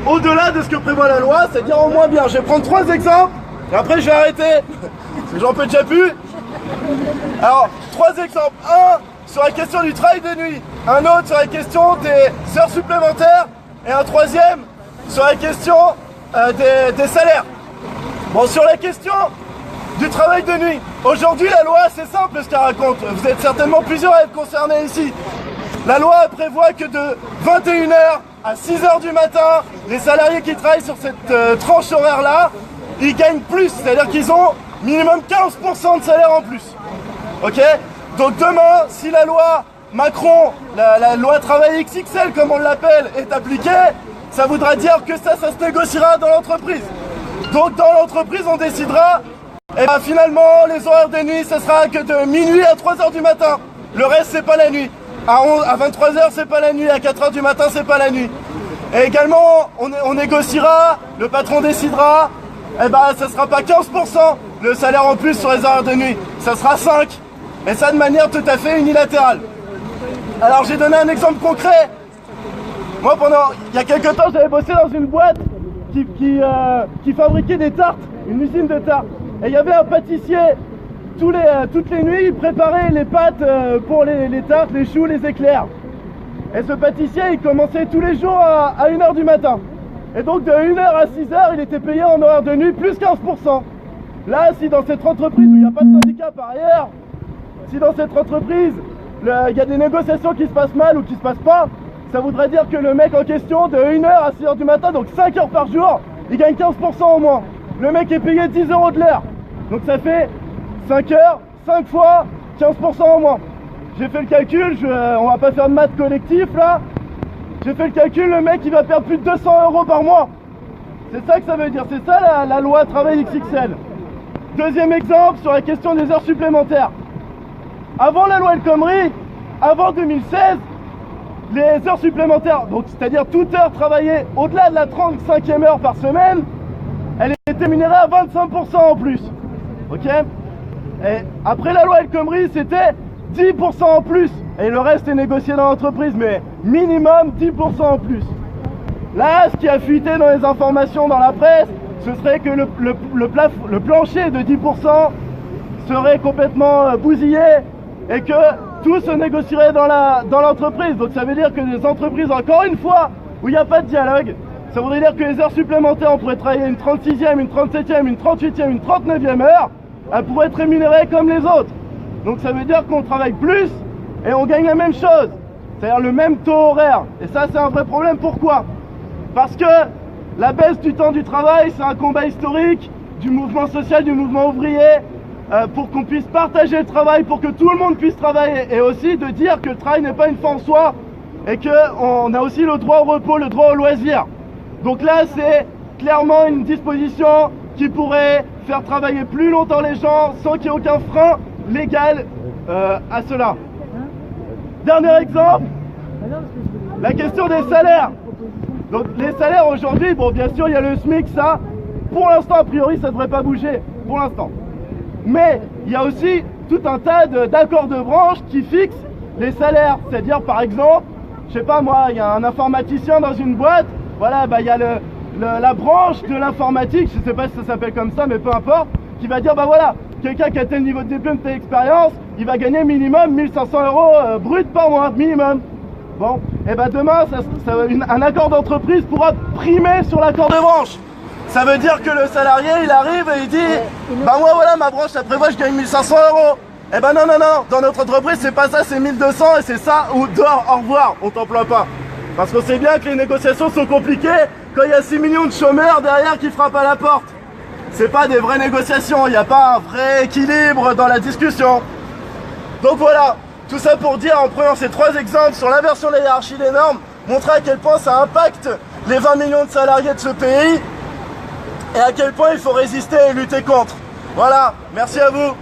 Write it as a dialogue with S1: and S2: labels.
S1: au-delà de ce que prévoit la loi, c'est-à-dire au moins bien. Je vais prendre 3 exemples, et après je vais arrêter, parce que j'en peux déjà plus. Alors, 3 exemples. Un, sur la question du travail de nuit. Un autre sur la question des heures supplémentaires. Et un troisième sur la question des salaires. Bon, sur la question du travail de nuit. Aujourd'hui, la loi, c'est simple ce qu'elle raconte. Vous êtes certainement plusieurs à être concernés ici. La loi prévoit que de 21h à 6h du matin, les salariés qui travaillent sur cette tranche horaire-là, ils gagnent plus. C'est-à-dire qu'ils ont minimum 15% de salaire en plus. Ok? Donc demain, si la loi Macron, la loi travail XXL comme on l'appelle, est appliquée, ça voudra dire que ça se négociera dans l'entreprise. Donc dans l'entreprise, on décidera, et ben finalement, les horaires de nuit, ça sera que de minuit à 3h du matin. Le reste, c'est pas la nuit. À 23h, c'est pas la nuit. À 4h du matin, c'est pas la nuit. Et également, on négociera, le patron décidera, et ben ça sera pas 15% le salaire en plus sur les horaires de nuit. Ça sera 5%. Et ça de manière tout à fait unilatérale. Alors j'ai donné un exemple concret. Moi il y a quelques temps j'avais bossé dans une boîte qui fabriquait des tartes, une usine de tartes. Et il y avait un pâtissier, toutes les nuits il préparait les pâtes pour les tartes, les choux, les éclairs. Et ce pâtissier il commençait tous les jours à 1h du matin. Et donc de 1h à 6h il était payé en horaire de nuit plus 15%. Là si dans cette entreprise où il n'y a pas de syndicat par ailleurs, si dans cette entreprise, il y a des négociations qui se passent mal ou qui se passent pas, ça voudrait dire que le mec en question, de 1h à 6h du matin, donc 5 heures par jour, il gagne 15% au moins. Le mec est payé 10 € de l'heure. Donc ça fait 5 heures, 5 fois 15% au moins. J'ai fait le calcul, on va pas faire de maths collectif là. J'ai fait le calcul, le mec il va perdre plus de 200 € par mois. C'est ça que ça veut dire, c'est ça la loi travail XXL. Deuxième exemple sur la question des heures supplémentaires. Avant la loi El Khomri, avant 2016, les heures supplémentaires, donc c'est-à-dire toute heure travaillée au-delà de la 35e heure par semaine, elle était rémunérée à 25% en plus. Ok? Et après la loi El Khomri, c'était 10% en plus. Et le reste est négocié dans l'entreprise, mais minimum 10% en plus. Là, ce qui a fuité dans les informations dans la presse, ce serait que le plancher de 10% serait complètement bousillé et que tout se négocierait dans l'entreprise. Donc ça veut dire que les entreprises, encore une fois, où il n'y a pas de dialogue, ça voudrait dire que les heures supplémentaires, on pourrait travailler une 36e, une 37e, une 38e, une 39e heure, elles pourraient être rémunérées comme les autres. Donc ça veut dire qu'on travaille plus et on gagne la même chose, c'est-à-dire le même taux horaire. Et ça, c'est un vrai problème. Pourquoi? Parce que la baisse du temps du travail, c'est un combat historique du mouvement social, du mouvement ouvrier, pour qu'on puisse partager le travail, pour que tout le monde puisse travailler, et aussi de dire que le travail n'est pas une fin en soi, et qu'on a aussi le droit au repos, le droit au loisir. Donc là, c'est clairement une disposition qui pourrait faire travailler plus longtemps les gens sans qu'il y ait aucun frein légal à cela. Dernier exemple, la question des salaires. Donc les salaires aujourd'hui, bon bien sûr il y a le SMIC, ça, pour l'instant a priori ça ne devrait pas bouger, pour l'instant. Mais il y a aussi tout un tas d'accords de branche qui fixent les salaires. C'est-à-dire par exemple, je sais pas moi, il y a un informaticien dans une boîte, voilà, bah il y a la branche de l'informatique, je sais pas si ça s'appelle comme ça, mais peu importe, qui va dire bah voilà, quelqu'un qui a tel niveau de diplôme, telle expérience, il va gagner minimum 1500 € brut par mois, minimum. Bon, et ben demain, un accord d'entreprise pourra primer sur l'accord de branche. Ça veut dire que le salarié, il arrive et il dit bah moi voilà, ma branche, ça prévoit, je gagne 1500 €. Eh ben non, dans notre entreprise, c'est pas ça, c'est 1200 et c'est ça, ou dehors, au revoir, on t'emploie pas. Parce qu'on sait bien que les négociations sont compliquées quand il y a 6 millions de chômeurs derrière qui frappent à la porte. C'est pas des vraies négociations, il n'y a pas un vrai équilibre dans la discussion. Donc voilà. Tout ça pour dire, en prenant ces 3 exemples sur l'inversion de la hiérarchie des normes, montrer à quel point ça impacte les 20 millions de salariés de ce pays et à quel point il faut résister et lutter contre. Voilà, merci à vous.